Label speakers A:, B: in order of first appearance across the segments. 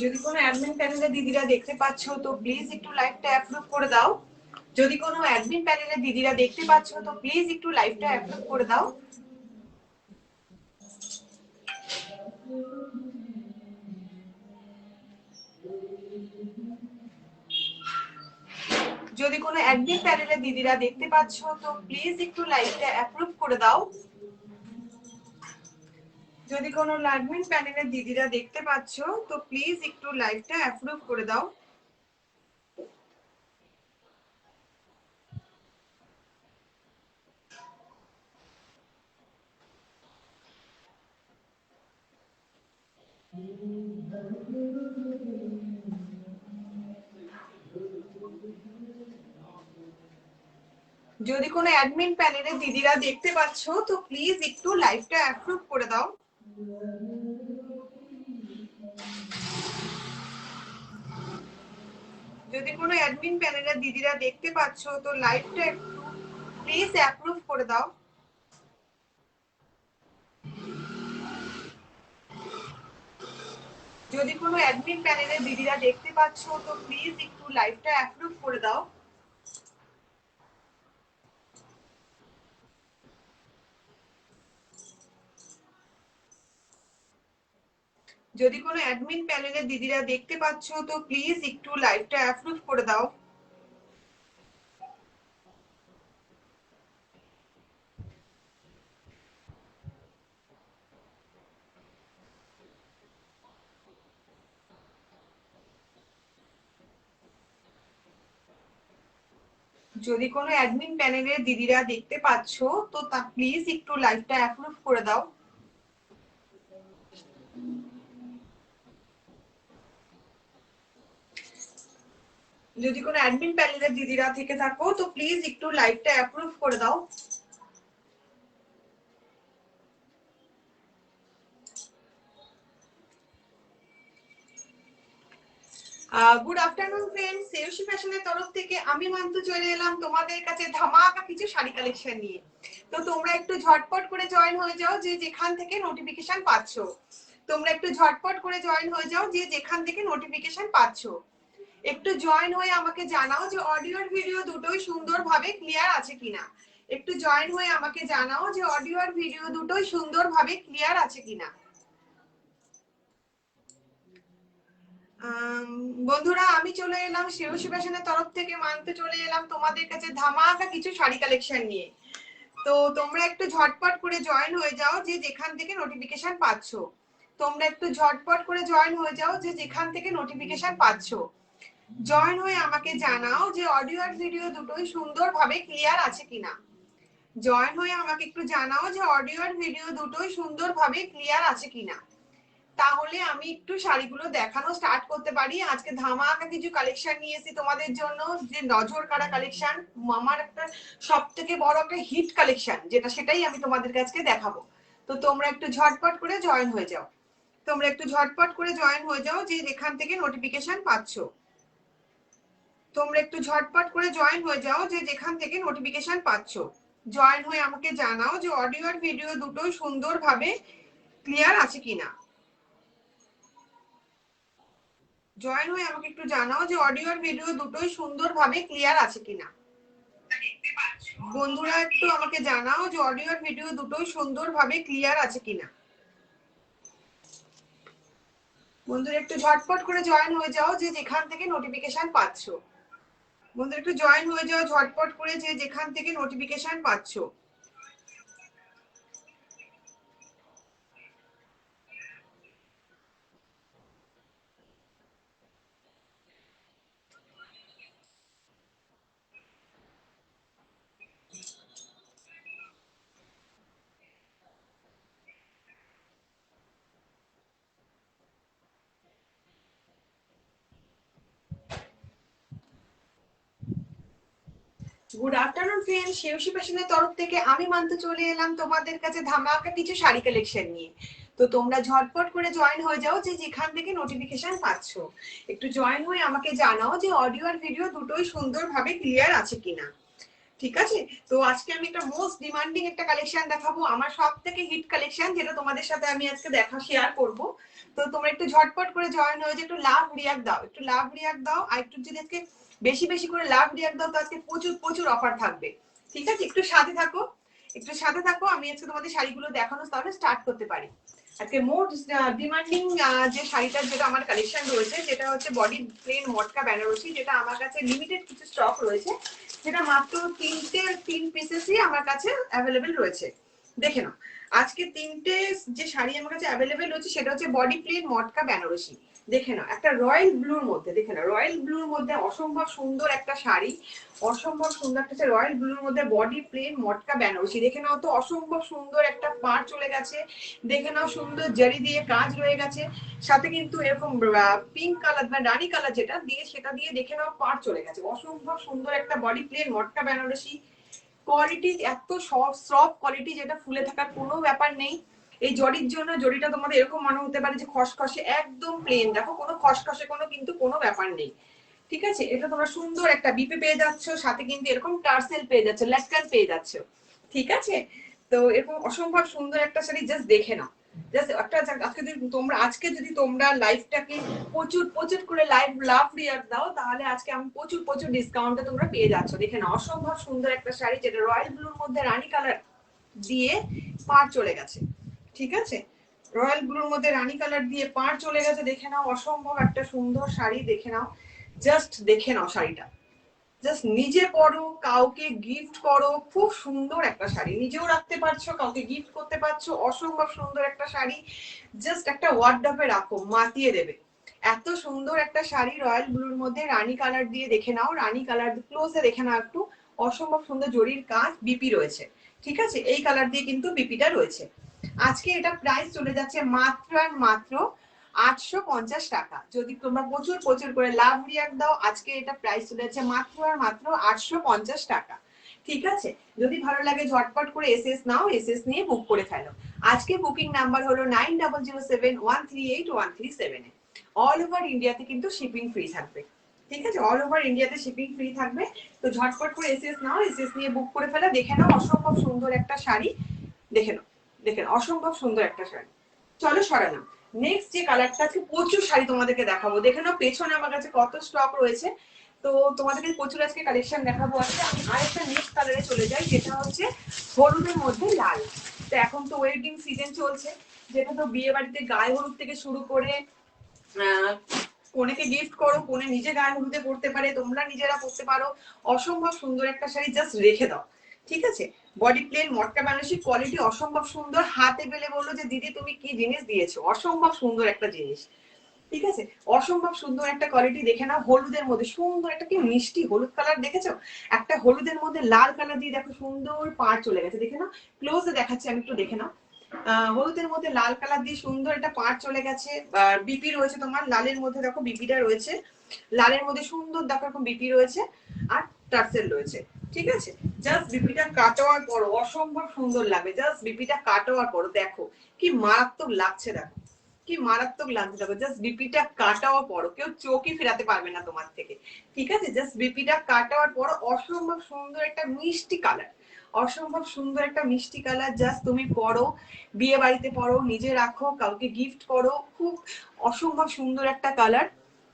A: যদি কোনো অ্যাডমিন প্যানেলে দিদিরা দেখতে পাচ্ছ তো প্লিজ একটু লাইভটা অ্যাপ্রুভ করে দাও। যদি কোনো অ্যাডমিন প্যানেলে দিদিরা দেখতে পাচ্ছ তো প্লিজ একটু লাইভটা অ্যাপ্রুভ করে দাও। যদি কোনো অ্যাডমিন প্যানেলে দিদিরা দেখতে পাচ্ছ তো প্লিজ একটু লাইভটা অ্যাপ্রুভ করে দাও। যদি কোনো অ্যাডমিন প্যানেলে দিদিরা দেখতে পাচ্ছ তো প্লিজ একটু লাইভটা অ্যাপ্রুভ করে দাও। যদি কোনো অ্যাডমিন প্যানেলে দিদিরা দেখতে পাচ্ছ তো প্লিজ একটু লাইভটা অ্যাপ্রুভ করে দাও। যদি কোনো অ্যাডমিন প্যানেলে দিদিরা দেখতে পাচ্ছ তো লাইভটা একটু প্লিজ অ্যাপ্রুভ করে দাও। যদি কোনো অ্যাডমিন প্যানেলে দিদিরা দেখতে পাচ্ছ তো প্লিজ একটু লাইভটা অ্যাপ্রুভ করে দাও। যদি কোনো অ্যাডমিন প্যানেলে দিদিরা দেখতে পাচ্ছ তো প্লিজ একটু লাইভটা অ্যাপ্রুভ করে দাও। যদি কোনো অ্যাডমিন প্যানেলের দিদিরা দেখতে পাচ্ছ তো তা প্লিজ একটু লাইভটা অ্যাপ্রুভ করে দাও। যদি কোনো অ্যাডমিন প্যানেলের দিদিরা থেকে থাকো তো প্লিজ একটু লাইভটা অ্যাপ্রুভ করে দাও। গুড আফটারনুন ফ্রেন্ডস, শ্রেয়সী ফ্যাশনের তরফ থেকে আমি মান্তু চলে এলাম তোমাদের কাছে ধামাকা কিছু শাড়ি কালেকশন নিয়ে। তো তোমরা একটু ঝটপট করে জয়েন হয়ে যাও যে যেখান থেকে নোটিফিকেশন পাচ্ছ। তোমরা একটু ঝটপট করে জয়েন হয়ে যাও যে যেখান থেকে নোটিফিকেশন পাচ্ছ। একটু জয়েন হয়ে আমাকে জানাও যে অডিও আর ভিডিও দুটোই সুন্দরভাবে ক্লিয়ার আছে কিনা। একটু জয়েন হয়ে আমাকে জানাও যে অডিও আর ভিডিও দুটোই সুন্দরভাবে ক্লিয়ার আছে কিনা। বন্ধুরা আমি চলে এলাম শ্রেয়সী ফ্যাশনের তরফ থেকে মানতে চলে এলাম তোমাদের কাছে ধামাকা কিছু শাড়ি কালেকশন নিয়ে। তো তোমরা একটু ঝটপট করে জয়েন হয়ে যাও যে যেখান থেকে নোটিফিকেশন পাচ্ছ। তোমরা একটু ঝটপট করে জয়েন হয়ে যাও যে যেখান থেকে নোটিফিকেশন পাচ্ছ। জয়েন হয়ে আমাকে জানাও যে অডিও আর ভিডিও দুটোই সুন্দরভাবে ক্লিয়ার আছে কিনা। জয়েন হয়ে আমাকে একটু জানাও যে অডিও আর ভিডিও দুটোই সুন্দরভাবে ক্লিয়ার আছে কিনা। তাহলে আমি একটু শাড়িগুলো দেখানো স্টার্ট করতে পারি। আজকে ধামাকা কিছু কালেকশন নিয়ে এসেছি তোমাদের জন্য, যে নজর কাড়া কালেকশন। আমার একটা সব থেকে বড় একটা হিট কালেকশন যেটা, সেটাই আমি তোমাদের কাছে দেখাবো। তো তোমরা একটু ঝটপট করে জয়েন হয়ে যাও। তোমরা একটু ঝটপট করে জয়েন হয়ে যাও যে যেখান থেকে নোটিফিকেশন পাচ্ছ। তোমরা একটু ঝটপট করে জয়েন হয়ে যাও যে যেখান থেকে নোটিফিকেশন পাচ্ছ। জয়েন হয়ে আমাকে জানাও যে অডিও আর ভিডিও দুটোই সুন্দরভাবে ক্লিয়ার আছে কিনা। জয়েন হয়ে আমাকে একটু জানাও যে অডিও আর ভিডিও দুটোই সুন্দরভাবে ক্লিয়ার আছে কিনা। বন্ধুরা একটু আমাকে জানাও যে অডিও আর ভিডিও দুটোই সুন্দরভাবে ক্লিয়ার আছে কিনা। বন্ধুরা একটু ঝটপট করে জয়েন হয়ে যাও যে যেখান থেকে নোটিফিকেশন পাচ্ছ। বন্ধুরা একটু জয়েন হয়ে যাও ঝটপট করে যে যেখান থেকে নোটিফিকেশন পাচ্ছ। গুড আফটারনুন ফ্রেন্ড, শ্রেয়সী ফ্যাশনের তরফ থেকে আমি মান্তু চলে এলাম তোমাদের কাছে ধামাকা কিছু শাড়ি কালেকশন নিয়ে। তো তোমরা ঝটপট করে জয়েন হয়ে যাও যে যেখান থেকে নোটিফিকেশন পাচ্ছ। একটু জয়েন হয়ে আমাকে জানাও যে অডিও আর ভিডিও দুটোই সুন্দরভাবে ক্লিয়ার আছে কিনা। ঠিক আছে। তো আজকে আমি একটা মোস্ট ডিমান্ডিং একটা কালেকশন দেখাবো, আমার সব থেকে হিট কালেকশন, যেটা তোমাদের সাথে আমি আজকে শেয়ার করব। তো তোমরা একটু ঝটপট করে জয়েন হয়ে যে একটু লাভ রিয়াক্ট দাও, একটু লাভ রিয়াক্ট দাও, আর একটু যদি আজকে বেশি বেশি করে লাভ রিয়াক্ট দাও তো আজকে প্রচুর প্রচুর অফার থাকবে। ঠিক আছে, একটু সাথে থাকো, একটু সাথে থাকো। আমি আজকে তোমাদের শাড়িগুলো দেখানো, তাহলে স্টার্ট করতে পারি। আজকে মোস্ট ডিমান্ডিং যে শাড়িটার যেটা আমার কালেকশন রয়েছে, যেটা হচ্ছে বডি প্লেন মটকা বেনারসি, যেটা আমার কাছে লিমিটেড কিছু স্টক রয়েছে, যেটা মাত্র তিন পিসেসই আমার কাছে অ্যাভেলেবেল রয়েছে। দেখে নাও, আজকে তিনটে যে শাড়ি আমার কাছে অ্যাভেলেবেল রয়েছে সেটা হচ্ছে বডি প্লেন মটকা বেনারসি। দেখে নাও, একটা রয়্যাল ব্লুর মধ্যে, দেখে নাও রয়্যাল ব্লুর মধ্যে অসম্ভব সুন্দর একটা শাড়ি, অসম্ভব সুন্দর একটা রয়্যাল ব্লুর মধ্যে বডি প্লেন মটকা বেনারসি। দেখে নাও তো, অসম্ভব সুন্দর একটা পাড় চলে গেছে, দেখে নাও সুন্দর জারি দিয়ে কাজ রয়ে গেছে, সাথে কিন্তু এরকম পিঙ্ক কালার বা রানী কালার যেটা দিয়ে, সেটা দিয়ে দেখে নাও পাড় চলে গেছে। অসম্ভব সুন্দর একটা বডি প্লেন মটকা বেনারসি, কোয়ালিটি এত সফট কোয়ালিটি, যেটা ফুলে থাকার কোনো ব্যাপার নেই। এই জরির জন্য, জরিটা তোমাদের এরকম মনে হতে পারে যে খসখসে, একদম প্লেন, দেখো কোনো খসখসে কিন্তু কোনো ব্যাপার নেই। ঠিক আছে, এটা তোমরা সুন্দর একটা বিপি পেয়ে যাচ্ছ, সাথে কিন্তু এরকম টার্সেল পেয়ে যাচ্ছে, লেসকান পেয়ে যাচ্ছ। ঠিক আছে, তো এরকম অসম্ভব সুন্দর একটা শাড়ি, জাস্ট দেখে নাও। জাস্ট একটা আজকে যদি তোমরা লাইভটাকে প্রচুর প্রচুর করে লাভ রিয়াক্ট দাও, তাহলে আজকে আমি প্রচুর প্রচুর ডিসকাউন্টে তোমরা পেয়ে যাচ্ছ। দেখে নাও, অসম্ভব সুন্দর একটা শাড়ি, যেটা রয়্যাল ব্লুর মধ্যে রানী কালার দিয়ে পাড় চলে গেছে। ঠিক আছে, রয়্যাল ব্লুর মধ্যে রানী কালার দিয়ে পাড় চলে গেছে। দেখে নাও, অসম্ভব একটা সুন্দর শাড়ি, দেখে নাও, জাস্ট দেখে নাও শাড়িটা, জাস্ট নিজে পরো, কাউকে গিফট করো, খুব সুন্দর একটা শাড়ি, নিজেও রাখতে পারছো, কাউকে গিফট করতে পারছো, অসম্ভব সুন্দর একটা শাড়ি, জাস্ট একটা ওয়ার্ডরোবে রাখো, মাতিয়ে দেবে। এত সুন্দর একটা শাড়ি রয়্যাল ব্লুর মধ্যে রানী কালার দিয়ে, দেখে নাও, রানী কালার ক্লোজে দেখে নাও একটু, অসম্ভব সুন্দর জরির কাজ, বিপি রয়েছে। ঠিক আছে, এই কালার দিয়ে কিন্তু বিপিটা রয়েছে। আজকে এটা প্রাইস চলে যাচ্ছে মাত্র আর মাত্র 850 টাকা। যদি তোমরা প্রচুর প্রচুর করে লাভ রিয়াক্ট দাও, আজকে এটা প্রাইস চলে যাচ্ছে মাত্র আর মাত্র 850 টাকা। ঠিক আছে, যদি ভালো লাগে ঝটপট করে এসএস নাও, এসএস নিয়ে বুক করে ফেলো। আজকে বুকিং নাম্বার হলো 9007138137 এ। অল ওভার ইন্ডিয়াতে কিন্তু শিপিং ফ্রি থাকবে। ঠিক আছে, অল ওভার ইন্ডিয়াতে শিপিং ফ্রি থাকবে। তো ঝটপট করে এসএস নাও, এসএস নিয়ে বুক করে ফেলো। দেখে নাও, অসম্ভব সুন্দর একটা শাড়ি, দেখে নাও, দেখে নাও, অসম্ভব সুন্দর একটা শাড়ি। চলো সরালাম। নেক্সট যে কালারটা, আজকে প্রচুর শাড়ি তোমাদেরকে দেখাবো। দেখে নাও পেছনে আমার কাছে কত স্টক রয়েছে। তো তোমাদেরকে প্রচুর আজকে কালেকশন দেখাবো। আজকে আমি আরেকটা নেক্সট কালারে চলে যাই, যেটা হচ্ছে হলুদের মধ্যে লাল। তো এখন তো ওয়েডিং সিজন চলছে, যেটা তো বিয়ে বাড়িতে গায়ে হলুদ থেকে শুরু করে কনেকে গিফট করো, কনে নিজে গায়ে হলুদে পড়তে পারে, তোমরা নিজেরা পড়তে পারো। অসম্ভব সুন্দর একটা শাড়ি, জাস্ট রেখে দাও। ঠিক আছে, বডি প্লেন মটকা বেনারসি, কোয়ালিটি অসম্ভব সুন্দর। হাতে পেলে বললো যে দিদি তুমি কি জিনিস দিয়েছো, অসম্ভব সুন্দর একটা জিনিস। ঠিক আছে, অসম্ভব সুন্দর একটা কোয়ালিটি। দেখে নাও, হলুদের মধ্যে সুন্দর একটা কি মিষ্টি হলুদ কালার, দেখেছো? একটা হলুদের মধ্যে লাল কালার দিয়ে দেখো সুন্দর পাড় চলে গেছে। দেখে নাও, ক্লোজে দেখাচ্ছি আমি, একটু দেখে নাও। হলুদের মধ্যে লাল কালার দিয়ে সুন্দর একটা পাড় চলে গেছে। বিপি রয়েছে তোমার, লালের মধ্যে দেখো বিপিটা রয়েছে, লালের মধ্যে সুন্দর দেখো এরকম বিপি রয়েছে, আর টার্সেল রয়েছে। ঠিক আছে, জাস্ট বিপিটা কাটাবার পর অসম্ভব সুন্দর লাগবে। জাস্ট বিপিটা কাটাবার পর দেখো কি মারাত্মক লাগছে, দেখো কি মারাত্মক লাগছে, দেখো জাস্ট বিপিটা কাটাবার পর কেউ চোখই ফেরাতে পারবে না তোমার থেকে। ঠিক আছে, জাস্ট বিপিটা কাটাবার পর অসম্ভব সুন্দর একটা মিষ্টি কালার, অসম্ভব সুন্দর একটা মিষ্টি কালার, জাস্ট তুমি পরো, বিয়ে বাড়িতে পরো, নিজে রাখো, কাউকে গিফট করো, খুব অসম্ভব সুন্দর একটা কালার।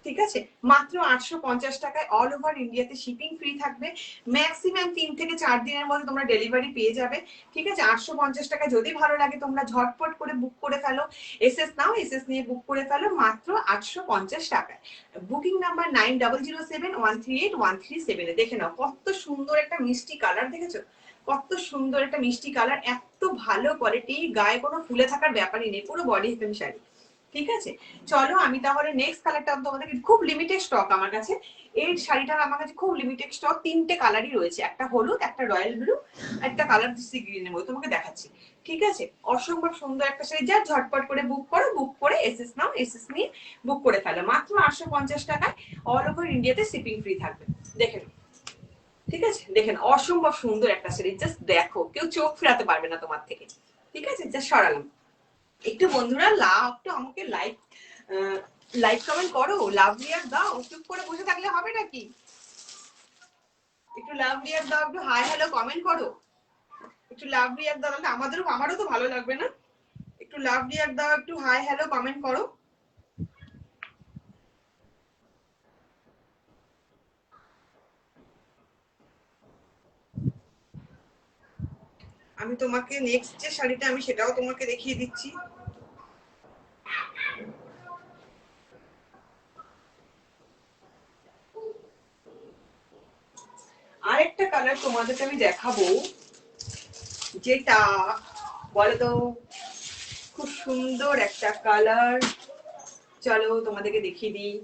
A: ঠিক আছে, মাত্র 850 টাকায় অল ওভার ইন্ডিয়াতে শিপিং ফ্রি থাকবে। ম্যাক্সিমাম 3 থেকে 4 দিনের মধ্যে তোমরা ডেলিভারি পেয়ে যাবে। ঠিক আছে, 850 টাকা। যদি ভালো লাগে তোমরা ঝটপট করে বুক করে ফেলো, এসএস নাও, এসএস নিয়ে বুক করে ফেলো মাত্র 850 টাকায়। বুকিং নাম্বার 9007138137 এ। দেখে নাও কত সুন্দর একটা মিষ্টি কালার, দেখেছো কত সুন্দর একটা মিষ্টি কালার, এত ভালো কোয়ালিটি, গায়ে কোনো ফুলে থাকার ব্যাপারই নেই, পুরো বডি হেভেন শাড়ি। ঠিক আছে, চলো আমি তাহলে নেক্সট কালারটা তোমাদেরকে, খুব লিমিটেড স্টক আমার কাছে এই শাড়িটার, আমার কাছে খুব লিমিটেড স্টক, তিনটে কালারই রয়েছে, একটা হলুদ, একটা রয়্যাল ব্লু, একটা কালার সি গ্রিনের মধ্যে, তোমাকে দেখাচ্ছি। ঠিক আছে, অসম্ভব সুন্দর একটা শাড়ি, যা ঝটপট করে বুক করো, বুক করে এসএস নাও, এসএস নিয়ে বুক করে ফেলো মাত্র 850 টাকায়। অল ওভার ইন্ডিয়াতে শিপিং ফ্রি থাকবে। দেখে নাও। ঠিক আছে, দেখেন অসম্ভব সুন্দর একটা শাড়ি, জাস্ট দেখো কেউ চোখ ফেরাতে পারবে না তোমার থেকে। ঠিক আছে, জাস্ট সরালাম। একটু বন্ধুরা একটু আমাকে লাইক লাইক কমেন্ট করো, লাভ রিয়াক্ট দাও, চুপ করে বসে থাকলে হবে নাকি? একটু লাভ রিয়াক্ট দাও, একটু হাই হ্যালো কমেন্ট করো, একটু লাভ রিয়াক্ট দাও, তাহলে আমারও তো ভালো লাগবে না? একটু লাভ রিয়াক্ট দাও, একটু হাই হ্যালো কমেন্ট করো। আমি তোমাকে নেক্সট যে শাড়িটা আমি সেটাও তোমাকে দেখিয়ে দিচ্ছি। আরেকটা কালার তোমাদেরকে আমি দেখাবো, যেটা বলো তো খুব সুন্দর একটা কালার। চলো তোমাদেরকে দেখিয়ে দিই,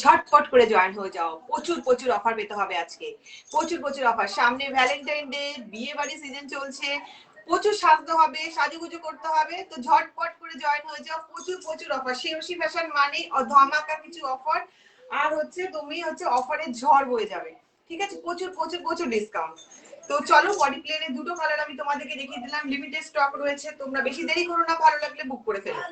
A: ঝটপট করে জয়েন হয়ে যাও। প্রচুর প্রচুর অফার পেতে হবে আজকে, প্রচুর প্রচুর অফার। সামনে ভ্যালেন্টাইন ডে, বিয়ে বাড়ি সিজন চলছে, প্রচুর সাজতে হবে, সাজুগুজু করতে হবে, তো ঝটপট করে জয়েন হয়ে যাও। প্রচুর প্রচুর অফার, শ্রেয়সী ফ্যাশন মানে ধামাকা কিছু অফার, আর হচ্ছে তুমি হচ্ছে অফারের ঝড় বয়ে যাবে। ঠিক আছে, প্রচুর প্রচুর প্রচুর ডিসকাউন্ট। তো চলো, বডি প্লেনের দুটো কালার আমি তোমাদেরকে দেখিয়ে দিলাম, লিমিটেড স্টক রয়েছে, তোমরা বেশি দেরি করো না, ভালো লাগলে বুক করে ফেলো।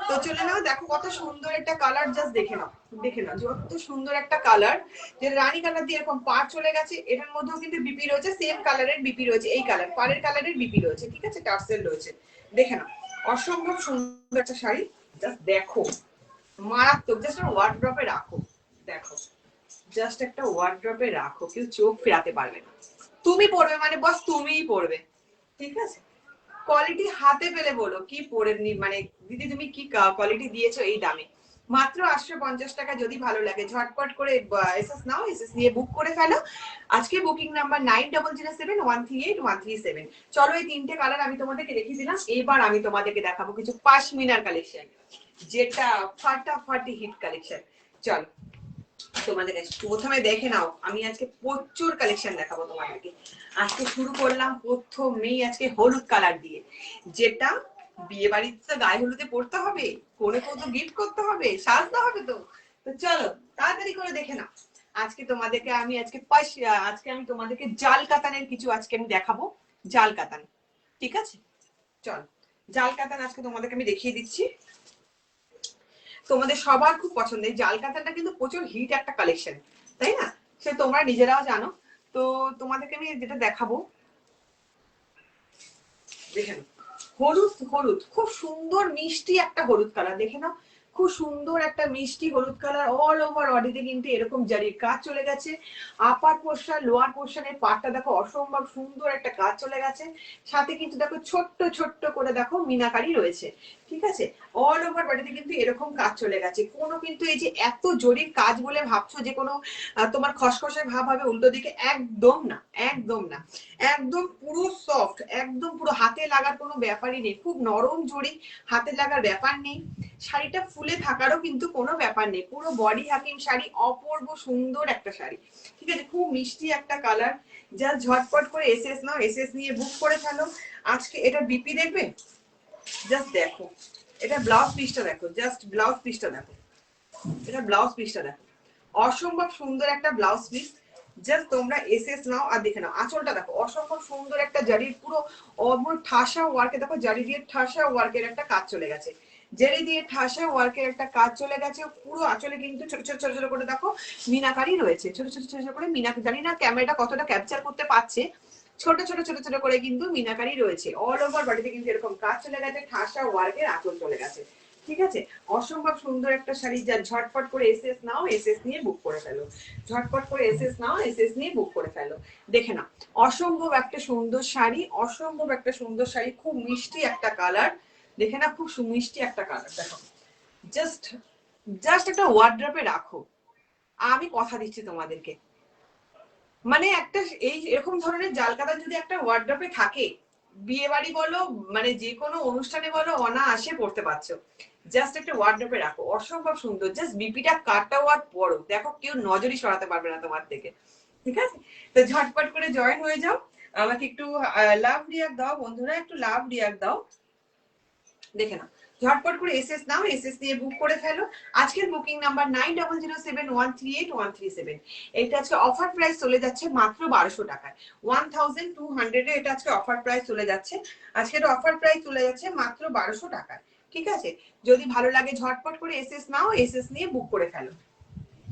A: তো চলে নাও, দেখো কত সুন্দর একটা কালার, জাস্ট দেখে নাও, দেখে নাও যত সুন্দর একটা কালার, যে রানী কালার দিয়ে এরকম পাড় চলে গেছে। এটার মধ্যেও কিন্তু বিপি রয়েছে, সেম কালারের বিপি রয়েছে, এই কালার পাড়ের কালারের বিপি রয়েছে, ঠিক আছে, টার্সেল রয়েছে। দেখে নাও, অসম্ভব সুন্দর একটা শাড়ি, জাস্ট দেখো, মারাত্মক। জাস্ট ওয়ার্ড্রপে রাখো, দেখো, জাস্ট একটা ওয়ার্ড্রপে রাখো, কেউ চোখ ফেরাতে পারবে না। তুমি পড়বে মানে বস তুমিই পড়বে, ঠিক আছে। কোয়ালিটি হাতে পেলে বলো কি পরে মানে দিদি তুমি কি কোয়ালিটি দিয়েছো এই দামে। মাত্র 850 টাকা। যদি ভালো লাগে ঝটপট করে এসএস নাও, এসএস নিয়ে বুক করে ফেলো। আজকে বুকিং নাম্বার 9007138137। চলো, এই তিনটে কালার আমি তোমাদেরকে দেখিয়ে দিলাম। এবার আমি তোমাদেরকে দেখাবো কিছু পাশমিনার কালেকশন, যেটা ফাটাফাটি হিট কালেকশন। চলো তোমাদের প্রথমে দেখে নাও, আমি আজকে প্রচুর কালেকশন দেখাবো তোমাদেরকে। আজকে শুরু করলাম প্রথমেই আজকে হলুদ কালার দিয়ে, যেটা বিয়ে বাড়িতে তো গায়ে হলুদে পড়তে হবে, পরে কত গিফট করতে হবে, সাজতে হবে। তো তো চলো তাড়াতাড়ি করে দেখে নাও। আজকে তোমাদেরকে আমি আজকে আমি তোমাদেরকে জাল কাতানের কিছু আজকে আমি দেখাবো, জাল কাতান, ঠিক আছে। চলো, জাল কাতান আজকে তোমাদেরকে আমি দেখিয়ে দিচ্ছি। তোমাদের সবার খুব পছন্দের জাল কাতানটা কিন্তু প্রচুর হিট একটা কালেকশন, তাই না? সে তোমরা নিজেরাও জানো। তো তোমাদেরকে আমি যেটা দেখাবো, দেখে নাও, হলুদ হলুদ, খুব সুন্দর মিষ্টি একটা হলুদ কালার, দেখে নাও, খুব সুন্দর একটা মিষ্টি হলুদ কালার। অল ওভার বডিতে কিন্তু এরকম জারির কাজ চলে গেছে। আপার পোর্শন লোয়ার পোর্শনের পাটটা দেখো, অসম্ভব সুন্দর একটা কাজ চলে গেছে। সাথে কিন্তু দেখো ছোট্ট ছোট্ট করে দেখো মিনাকারি রয়েছে, ঠিক আছে। অল ওভার বডিতে কিন্তু এরকম কাজ চলে গেছে। কোনো কিন্তু এই যে এত জরির কাজ বলে ভাবছো যে কোনো তোমার খসখসে ভাব হবে উল্টো দিকে, একদম না, একদম না। একদম পুরো সফট, একদম পুরো হাতে লাগার কোনো ব্যাপারই নেই, খুব নরম জড়ি, হাতে লাগার ব্যাপার নেই। শাড়িটা ফুলে থাকারও কিন্তু কোনো ব্যাপার নেই, পুরো বডি হাকিং শাড়ি, অপূর্ব সুন্দর একটা শাড়ি, ঠিক আছে। খুব মিষ্টি একটা কালার, জাস্ট ঝটপট করে এসএস নাও, এসএস নিয়ে বুক করে ফেলো। আজকে এটা বিপি দেখবে, জাস্ট দেখো, এটা ব্লাউজ পিসটা দেখো, জাস্ট ব্লাউজ পিসটা দেখো, এটা ব্লাউজ পিসটা দেখো, অসম্ভব সুন্দর একটা ব্লাউজ পিস। জাস্ট তোমরা এসএস নাও আর দেখে নাও। আঁচলটা দেখো, অসম্ভব সুন্দর একটা জারির পুরো অমর ঠাসা ওয়ার্কে, দেখো জারি দিয়ে ঠাসা ওয়ার্কের একটা কাজ চলে গেছে, জারি দিয়ে ঠাসা ওয়ার্কের একটা কাজ চলে গেছে। পুরো আঁচলে কিন্তু ছোট ছোট ছোট ছোট করে দেখো মিনাকারি রয়েছে, ছোট ছোট ছোট ছোট করে মিনাকারি। জানি না ক্যামেরাটা কতটা ক্যাপচার করতে পারছে, ছোট ছোট ছোট ছোট করে কিন্তু মিনাকারি রয়েছে। অল ওভার বডিতে কিন্তু এরকম কাজ চলে গেছে, ঠাসা ওয়ার্কের আঁচল চলে গেছে, ঠিক আছে। অসম্ভব সুন্দর একটা শাড়ি, যা ঝটপট করে এসএস নাও, এসএস নিয়ে বুক করে ফেলো। ঝটপট করে এসএস নাও, এসএস নিয়ে বুক করে ফেলো। দেখে নাও, অসম্ভব একটা সুন্দর শাড়ি, অসম্ভব একটা সুন্দর শাড়ি, খুব মিষ্টি একটা কালার, দেখে না, খুব মিষ্টি একটা কালার। দেখো, জাস্ট জাস্ট একটা ওয়ার্ড্রপে রাখো, আমি কথা দিচ্ছি তোমাদেরকে। মানে একটা এই এরকম ধরনের জালকাতা যদি একটা ওয়ার্ড্রপে থাকে, বিয়ে বাড়ি বলো মানে যে কোনো অনুষ্ঠানে বলো, অনায়াসে পড়তে পারছো। জাস্ট একটা ওয়ার্ড্রপে রাখো, অসম্ভব সুন্দর। জাস্ট বিপিটা কাটাও আর পড়ো, দেখো কেউ নজরই সরাতে পারবে না তোমার থেকে, ঠিক আছে। তো ঝটপট করে জয়েন হয়ে যাও। আমাকে একটু লাভ রিয়াক্ট দাও বন্ধুরা, একটু লাভ রিয়াক্ট দাও, দেখে নাও। ঝটপট করে এসএস নাও, এসএস দিয়ে বুক করে ফেলো। আজকের বুকিং নাম্বার 9007138137। এটা আজকে অফার প্রাইস চলে যাচ্ছে মাত্র 1200 টাকায়, 1200 এ এটা আজকে অফার প্রাইস চলে যাচ্ছে। আজকের অফার প্রাইস চলে যাচ্ছে মাত্র 1200 টাকায়, ঠিক আছে। যদি ভালো লাগে ঝটপট করে এসএস নাও, এসএস নিয়ে বুক করে ফেলো।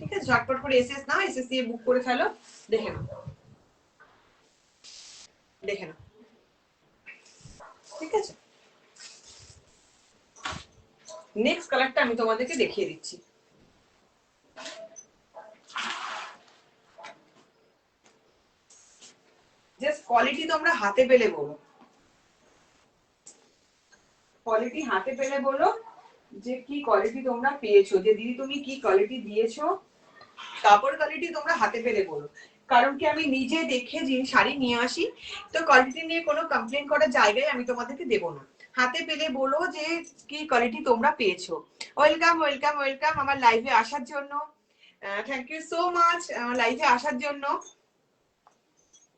A: ঠিক আছে, ঝটপট করে এসএস নাও, এসএস দিয়ে বুক করে ফেলো। দেখে নাও, দেখে নাও, ঠিক আছে। নেক্সট কালারটা আমি তোমাদেরকে দেখিয়ে দিচ্ছি। জাস্ট কোয়ালিটি তোমরা হাতে পেলে বলো, কোয়ালিটি হাতে পেলে বলো যে কি কোয়ালিটি তোমরা পেয়েছো, যে দিদি তুমি কি কোয়ালিটি দিয়েছো, কাপড় কোয়ালিটি তোমরা হাতে পেলে বলো। কারণ কি আমি নিজে দেখে জিনিস শাড়ি নিয়ে আসি, তো কোয়ালিটি নিয়ে কোনো কমপ্লেন করার জায়গায় আমি তোমাদেরকে দেবো না। হাতে পেলে বলো যে কি কোয়ালিটি তোমরা পেয়েছো। ওয়েলকাম ওয়েলকাম ওয়েলকাম আমার লাইভে আসার জন্য, থ্যাংক ইউ সো মাচ লাইভে আসার জন্য।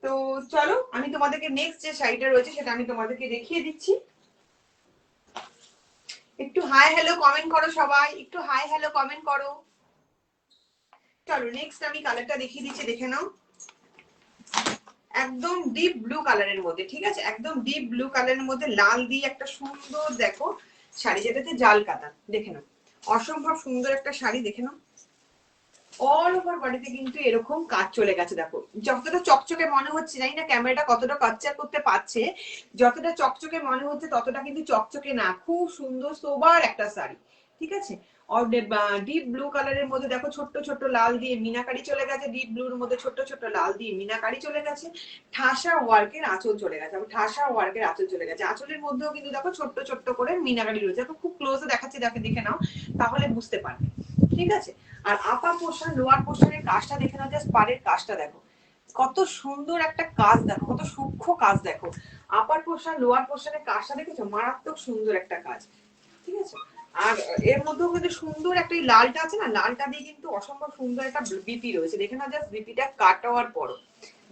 A: তো চলো আমি তোমাদেরকে নেক্সট যে শাড়িটা রয়েছে সেটা আমি তোমাদেরকে দেখিয়ে দিচ্ছি। একটু হাই হ্যালো কমেন্ট করো সবাই, একটু হাই হ্যালো কমেন্ট করো। চলো নেক্সট আমি কালারটা দেখিয়ে দিচ্ছি, দেখে নাও। একদম ডিপ ব্লু কালারের মধ্যে, ঠিক আছে, একদম ডিপ ব্লু কালারের মধ্যে লাল দিয়ে একটা সুন্দর দেখো শাড়ি, যেটাতে জাল কাটা, দেখে নাও অসম্ভব সুন্দর একটা শাড়ি, দেখে নাও। অল ওভার বডিতে কিন্তু এরকম কাজ চলে গেছে, দেখো যতটা চকচকে মনে হচ্ছে, জানি না ক্যামেরাটা কতটা ক্যাপচার করতে পারছে, যতটা চকচকে মনে হচ্ছে ততটা কিন্তু চকচকে না, খুব সুন্দর সোবার একটা শাড়ি, ঠিক আছে। ডিপ ব্লু কালারের মধ্যে দেখো ছোট্ট ছোট্ট লাল দিয়ে মিনাকারি চলে গেছে, ডিপ ব্লুর মধ্যে ছোট্ট ছোট্ট লাল দিয়ে মিনাকারি চলে গেছে, ঠাসা ওয়ার্কের আঁচল চলে গেছে, ঠাসা ওয়ার্কের আঁচল চলে গেছে, আঁচলের মধ্যেও কিন্তু দেখো ছোট্ট ছোট্ট করে মিনাকারি রয়েছে, দেখো খুব ক্লোজে দেখাচ্ছি, দেখে নাও তাহলে বুঝতে পারবে, ঠিক আছে। আর আপার পোর্শন লোয়ার পোর্শনের কাজটা দেখে নাও, জাস্ট পাড়ের কাজটা দেখো কত সুন্দর একটা কাজ, দেখো কত সূক্ষ্ম কাজ, দেখো আপার পোর্শন লোয়ার পোর্শনের কাজটা দেখেছো, মারাত্মক সুন্দর একটা কাজ, ঠিক আছে। আর এর মধ্যেও কিন্তু সুন্দর একটা লালটা আছে না, লালটা দিয়ে কিন্তু অসম্ভব সুন্দর একটা বিপি রয়েছে, দেখে না জাস্ট বিপিটা কাটাবার পর,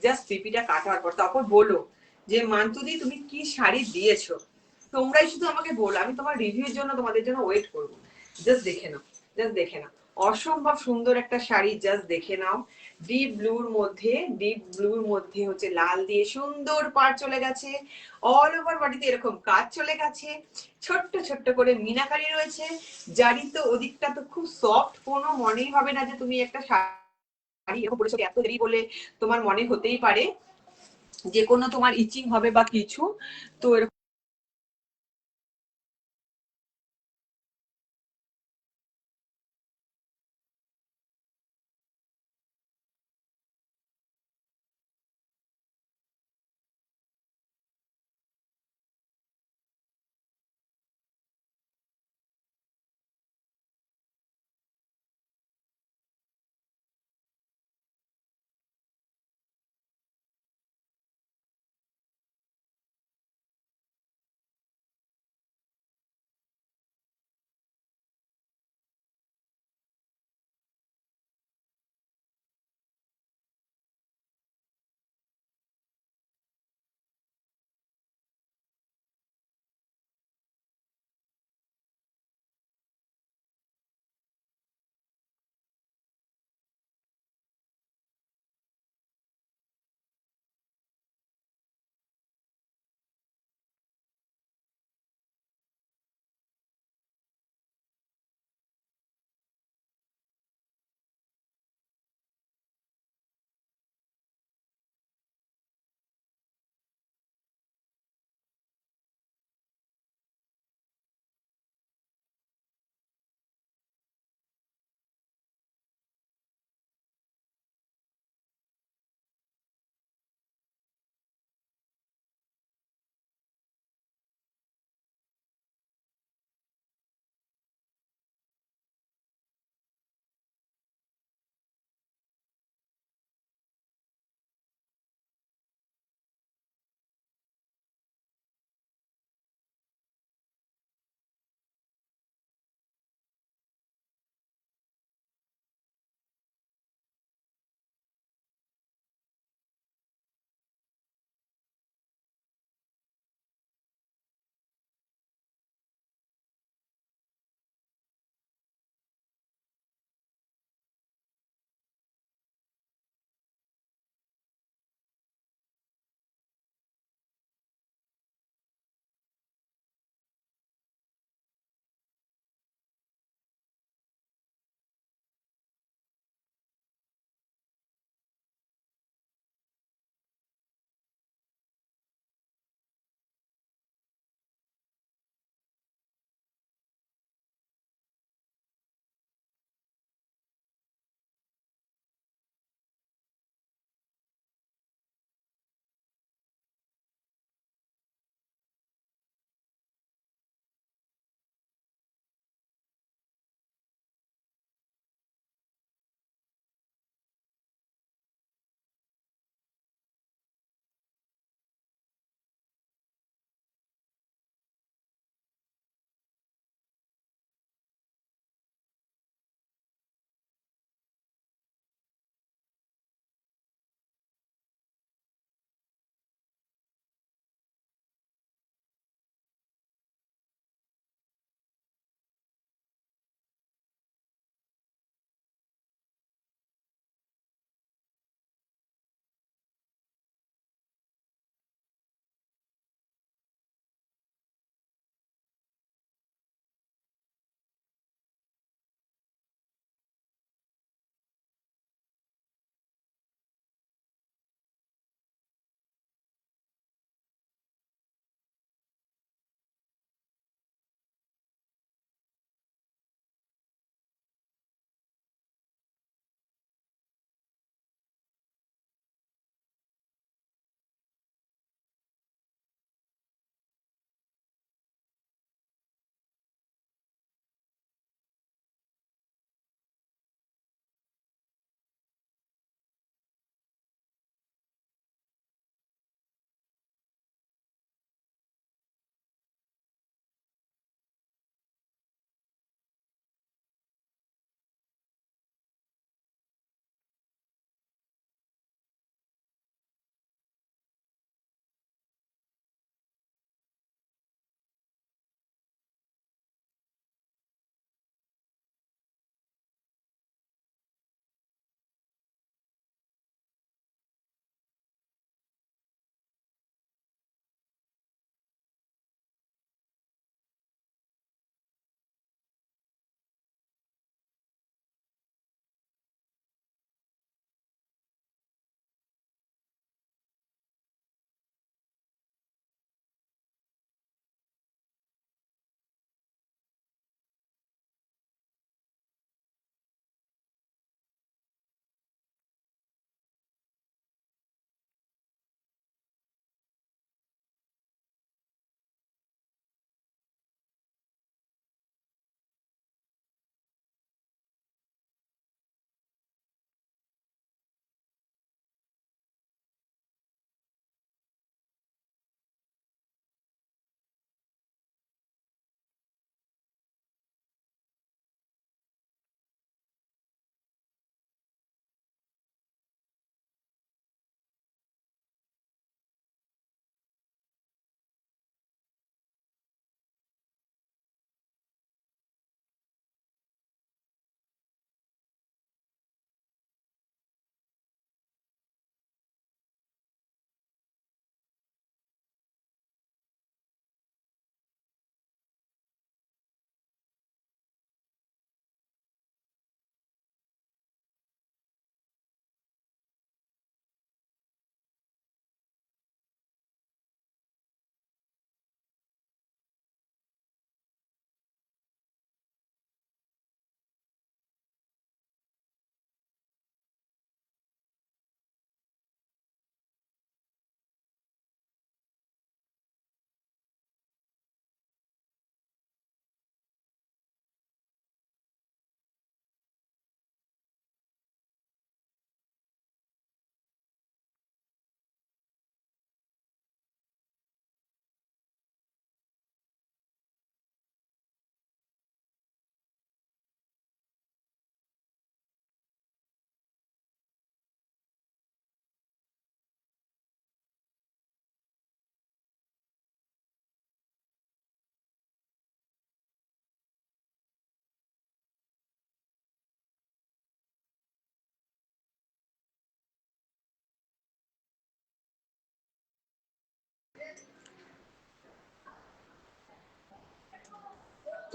A: জাস্ট বিপিটা কাটাবার পর তারপর বলো যে মান্তুদি তুমি কি শাড়ি দিয়েছো, তোমরাই শুধু আমাকে বলো, আমি তোমার রিভিউর জন্য তোমাদের জন্য ওয়েট করবো। জাস্ট দেখে নাও, জাস্ট দেখে নাও অসম্ভব সুন্দর একটা শাড়ি, জাস্ট দেখে নাও। ডিপ ব্লুর মধ্যে, ডিপ ব্লুর মধ্যে হচ্ছে লাল দিয়ে সুন্দর পাড় চলে গেছে, অল ওভার বডিতে এরকম কাজ চলে গেছে, ছোট্ট ছোট্ট করে মিনাকারি রয়েছে, জারি তো ওদিকটা তো খুব সফট, কোনো মনেই হবে না যে তুমি একটা শাড়ি এরকম পরেছো, এত দেরি বলে তোমার মনে হতেই পারে যে কোনো তোমার ইচিং হবে বা কিছু, তো এরকম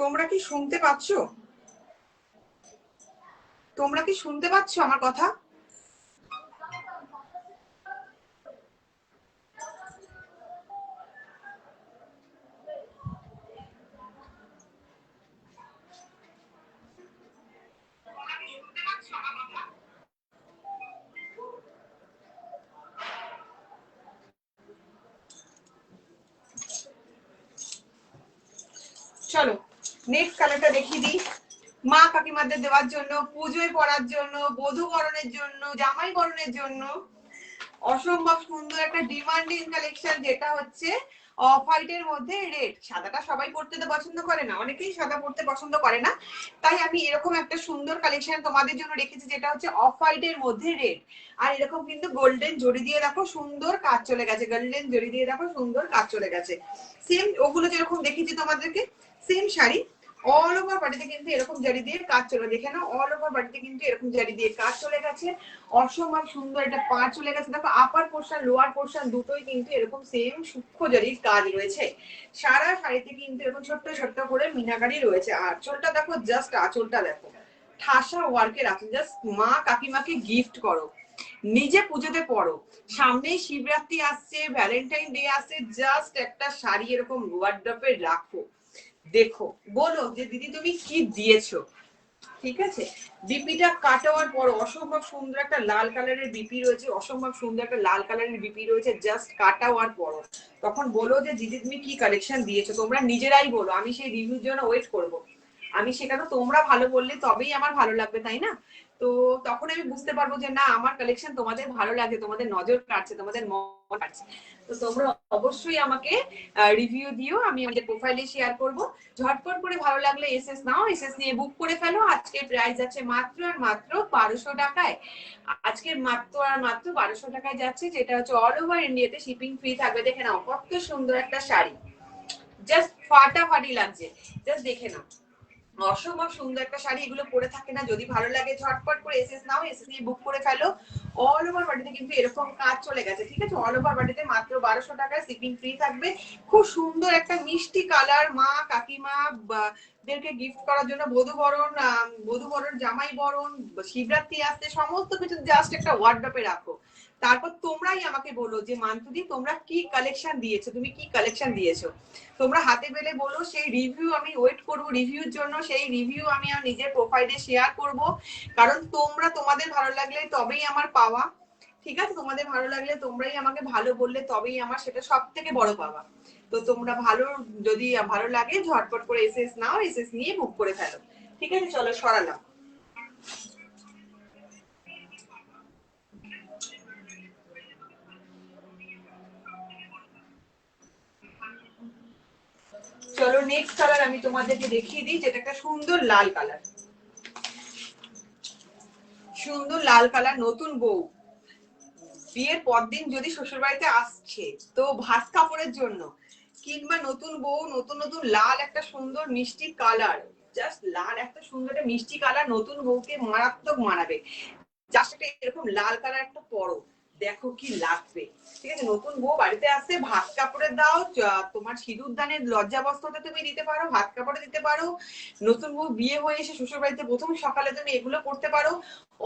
A: তোমরা কি শুনতে পাচ্ছ? তোমরা কি শুনতে পাচ্ছ আমার কথা? চলো নেক্সট কালারটা দেখিয়ে দিই। মা কাকিমাদের দেওয়ার জন্য, পুজোয় পড়ার জন্য, বধূবরণের জন্য, জামাই বরণের জন্য অসম্ভব সুন্দর একটা ডিমান্ডিং কালেকশন, যেটা হচ্ছে অফ হোয়াইটের মধ্যে রেড। সাদাটা সবাই পড়তে তো পছন্দ করে না, অনেকেই সাদা পড়তে পছন্দ করে না, তাই আমি এরকম একটা সুন্দর কালেকশন তোমাদের জন্য রেখেছি, যেটা হচ্ছে অফ হোয়াইটের মধ্যে রেড। আর এরকম কিন্তু গোল্ডেন জড়ি দিয়ে দেখো সুন্দর কাজ চলে গেছে, গোল্ডেন জড়ি দিয়ে দেখো সুন্দর কাজ চলে গেছে। সেম ওগুলো যেরকম দেখেছি তোমাদেরকে, সেম শাড়ি অল ওভার বডিতে কিন্তু এরকম জারি দিয়ে কাজ চলে, দেখে না অল ওভার বডিতে কিন্তু এরকম জারি দিয়ে কাজ চলে গেছে। অসম্ভব সুন্দর একটা পাড় চলে গেছে। দেখো আপার পোর্শন লোয়ার পোর্শন দুটোই কিন্তু এরকম সেম সূক্ষ্ম জারির কাজ রয়েছে। সারা শাড়িতে কিন্তু এরকম ছোট্ট ছোট্ট করে মিনাকারি রয়েছে। আঁচলটা দেখো, জাস্ট আঁচলটা দেখো, ঠাসা ওয়ার্কের আঁচল। জাস্ট মা কাকিমাকে গিফট করো, নিজে পুজোতে পড়ো, সামনেই শিবরাত্রি আসছে, ভ্যালেন্টাইন ডে আসছে, জাস্ট একটা শাড়ি এরকম ওয়ার্ড্রপে রাখো, দেখো, বলো যে দিদি তুমি কি দিয়েছো। ঠিক আছে, বিপিটা কাটাবার পর অসম্ভব সুন্দর একটা লাল কালারের বিপি রয়েছে, অসম্ভব সুন্দর একটা লাল কালারের বিপি রয়েছে, জাস্ট কাটাবার পর তখন বলো যে দিদি তুমি কি কালেকশন দিয়েছো। তোমরা নিজেরাই বলো, আমি সেই রিভিউর জন্য ওয়েট করব। আমি সেখানে তোমরা ভালো বললে তবেই আমার ভালো লাগবে, তাই না? তো তখন আমি বুঝতে পারবো যে না, আমার কালেকশন তোমাদের ভালো লাগে, তোমাদের নজর কাটছে, তোমাদের মন কাটছে। তো তোমরা অবশ্যই আমাকে রিভিউ দিও, আমি আমাদের প্রোফাইলে শেয়ার করব। ঝটপট করে ভালো লাগলে এসএস নাও, এসএস নিয়ে বুক করে ফেলো। আজকে প্রাইস আছে মাত্র আর মাত্র 1200 টাকায়। আজকে মাত্র আর মাত্র 1200 টাকায় যাচ্ছে, যেটা হচ্ছে অল ওভার ইন্ডিয়াতে শিপিং ফ্রি থাকবে। দেখে নাও কত সুন্দর একটা শাড়ি, জাস্ট ফাটাফাটি লাগছে, জাস্ট দেখে নাও অসম্ভব সুন্দর একটা শাড়ি। এগুলো পরে থাকে না, যদি ভালো লাগে ঝটপট করে এসএস নাও, এসএস নিয়ে বুক করে ফেলো। অল ওভার বডিতে কিন্তু এরকম কাজ চলে গেছে, ঠিক আছে? অল ওভার বডিতে মাত্র 1200 টাকায় শিপিং ফ্রি থাকবে। খুব সুন্দর একটা মিষ্টি কালার, মা কাকিমা দেরকে গিফট করার জন্য, বধূবরণ, জামাই বরণ, শিবরাত্রি আসছে, সমস্ত কিছু জাস্ট একটা ওয়ার্ড্রপে রাখো। তারপর তোমরাই আমাকে বলো যে মান্তুদি তোমরা কি কালেকশন দিয়েছো, তুমি কি কালেকশন দিয়েছো। তোমরা হাতে পেলে বলো, সেই রিভিউ আমি ওয়েট করবো। রিভিউর জন্য সেই রিভিউ আমি আমার নিজের প্রোফাইলে শেয়ার করব, কারণ তোমরা, তোমাদের ভালো লাগলে তবেই আমার পাওয়া। ঠিক আছে, তোমাদের ভালো লাগলে, তোমরাই আমাকে ভালো বললে তবেই আমার সেটা সব থেকে বড় পাওয়া। তো তোমরা ভালো, যদি ভালো লাগে ঝটপট করে এসএস নাও, এসএস নিয়ে বুক করে ফেলো। ঠিক আছে, চলো সরালাম। চলো নেক্সট কালার আমি তোমাদেরকে দেখিয়ে দিই, যেটা একটা সুন্দর লাল কালার। সুন্দর লাল কালার, নতুন বউ বিয়ের পরদিন যদি শ্বশুর বাড়িতে আসছে, তো ভাত কাপড়ের জন্য, কিংবা নতুন বউ, নতুন নতুন লাল একটা সুন্দর মিষ্টি কালার, জাস্ট লাল একটা সুন্দর একটা মিষ্টি কালার নতুন বউকে মারাত্মক মানাবে। জাস্ট একটা এরকম লাল কালার একটা পরো, দেখো কি লাগবে। ঠিক আছে, নতুন বউ বাড়িতে আসছে, ভাত কাপড়ে দাও, তোমার সিঁদুর দানের লজ্জা বস্ত্রতে তুমি দিতে পারো, ভাত কাপড়ে দিতে পারো। নতুন বউ বিয়ে হয়ে এসে শ্বশুর বাড়িতে প্রথম সকালে তুমি এগুলো করতে পারো।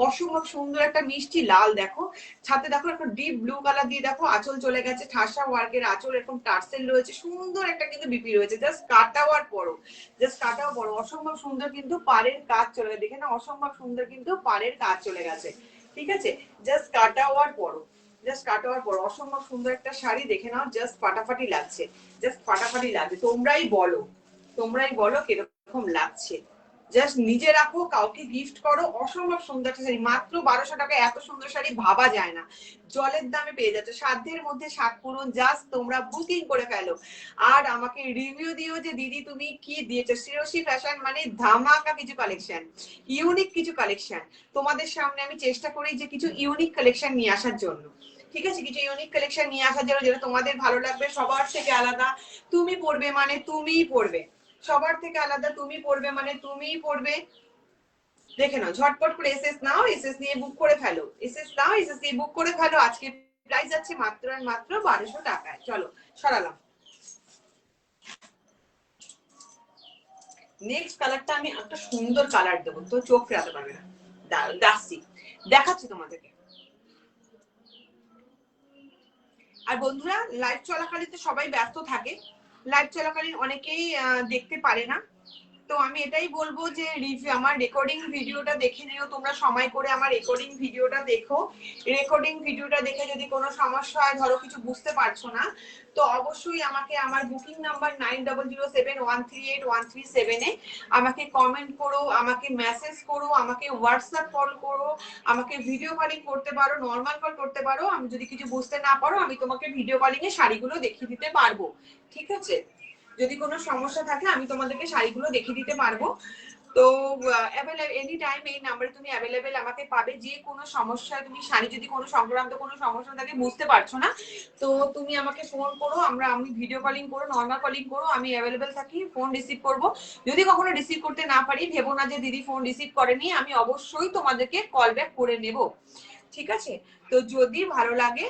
A: অসম্ভব সুন্দর একটা মিষ্টি লাল দেখো, ছাতে দেখো একটা ডিপ ব্লু কালার দিয়ে দেখো আঁচল চলে গেছে, ঠাসা ওয়ার্কের আঁচল, এরকম টার্সেল রয়েছে, সুন্দর একটা কিন্তু বিপি রয়েছে, জাস্ট কাটাও আর পরো, জাস্ট কাটাও পরো। অসম্ভব সুন্দর কিন্তু পাড়ের কাজ চলে গেছে, দেখে না অসম্ভব সুন্দর কিন্তু পাড়ের কাজ চলে গেছে। ঠিক আছে, জাস্ট কাটাও আর পরো, জাস্ট কাটাও আর পরো। অসম্ভব সুন্দর একটা শাড়ি, দেখে নাও, জাস্ট ফাটাফাটি লাগছে, জাস্ট ফাটাফাটি লাগছে। তোমরাই বলো, তোমরাই বলো কিরকম লাগছে। জাস্ট নিজে রাখো, কাউকে গিফট করো। অসম্ভব সুন্দর একটা শাড়ি, মাত্র 1200 টাকা এত সুন্দর শাড়ি ভাবা যায় না। জলের দামে পেয়ে যাচ্ছে, সাধ্যের মধ্যে সাত পূরণ। জাস্ট তোমরা বুকিং করে ফেলো, আর আমাকে রিভিউ দিও যে দিদি তুমি কি দিয়েছো। শ্রেয়সী ফ্যাশন মানে ধামাকা কিছু কালেকশন, ইউনিক কিছু কালেকশন। তোমাদের সামনে আমি চেষ্টা করি যে কিছু ইউনিক কালেকশন নিয়ে আসার জন্য। ঠিক আছে, কিছু ইউনিক কালেকশন নিয়ে আসার জন্য, যেটা তোমাদের ভালো লাগবে, সবার থেকে আলাদা। তুমি পড়বে মানে তুমিই পড়বে, সবার থেকে আলাদা, তুমি পড়বে মানে তুমিই পড়বে। দেখে নাও, ঝটপট করে এসএস নাও, এসএস নিয়ে বুক করে ফেলো, এসএস নাও, এসএস নিয়ে বুক করে ফেলো। আজকে প্রাইস আছে মাত্র আর মাত্র 1200 টাকায়। চলো সরালাম। নেক্সট কালারটা আমি একটা সুন্দর কালার দেবো, তো চোখ ফেরাতে পারবে না। দাসি দেখাচ্ছি তোমাদেরকে। আর বন্ধুরা, লাইভ চলাকালীন তো সবাই ব্যস্ত থাকে, লাইভ চলাকালীন অনেকেই দেখতে পারে না। তো আমি এটাই বলবো যে আমার রেকর্ডিং ভিডিওটা দেখে নিও তোমরা, সময় করে আমার রেকর্ডিং ভিডিওটা দেখো। রেকর্ডিং ভিডিওটা দেখে যদি কোনো সমস্যা হয়, ধরো কিছু বুঝতে পারছো না, তো অবশ্যই আমাকে আমার বুকিং নাম্বার 9007138137 এ আমাকে কমেন্ট করো, আমাকে মেসেজ করো, আমাকে হোয়াটসঅ্যাপ কল করো, আমাকে ভিডিও কলিং করতে পারো, নর্মাল কল করতে পারো। আমি যদি কিছু বুঝতে না পারো, আমি তোমাকে ভিডিও কলিং এ শাড়িগুলো দেখিয়ে দিতে পারবো, ঠিক আছে? যদি কোনো সমস্যা থাকে আমি তোমাদেরকে শাড়িগুলো দেখিয়ে দিতে পারবো। তো এনি টাইম এই নাম্বারে তুমি অ্যাভেলেবেল আমাকে পাবে। যে কোনো সমস্যায় তুমি শাড়ি যদি কোনো সংক্রান্ত কোনো সমস্যা থাকে, বুঝতে পারছো না, তো তুমি আমাকে ফোন করো, আমি ভিডিও কলিং করো, নর্মাল কলিং করো, আমি অ্যাভেলেবেল থাকি, ফোন রিসিভ করব। যদি কখনো রিসিভ করতে না পারি, ভেবো না যে দিদি ফোন রিসিভ করেনি, আমি অবশ্যই তোমাদেরকে কল ব্যাক করে নেব, ঠিক আছে? তো যদি ভালো লাগে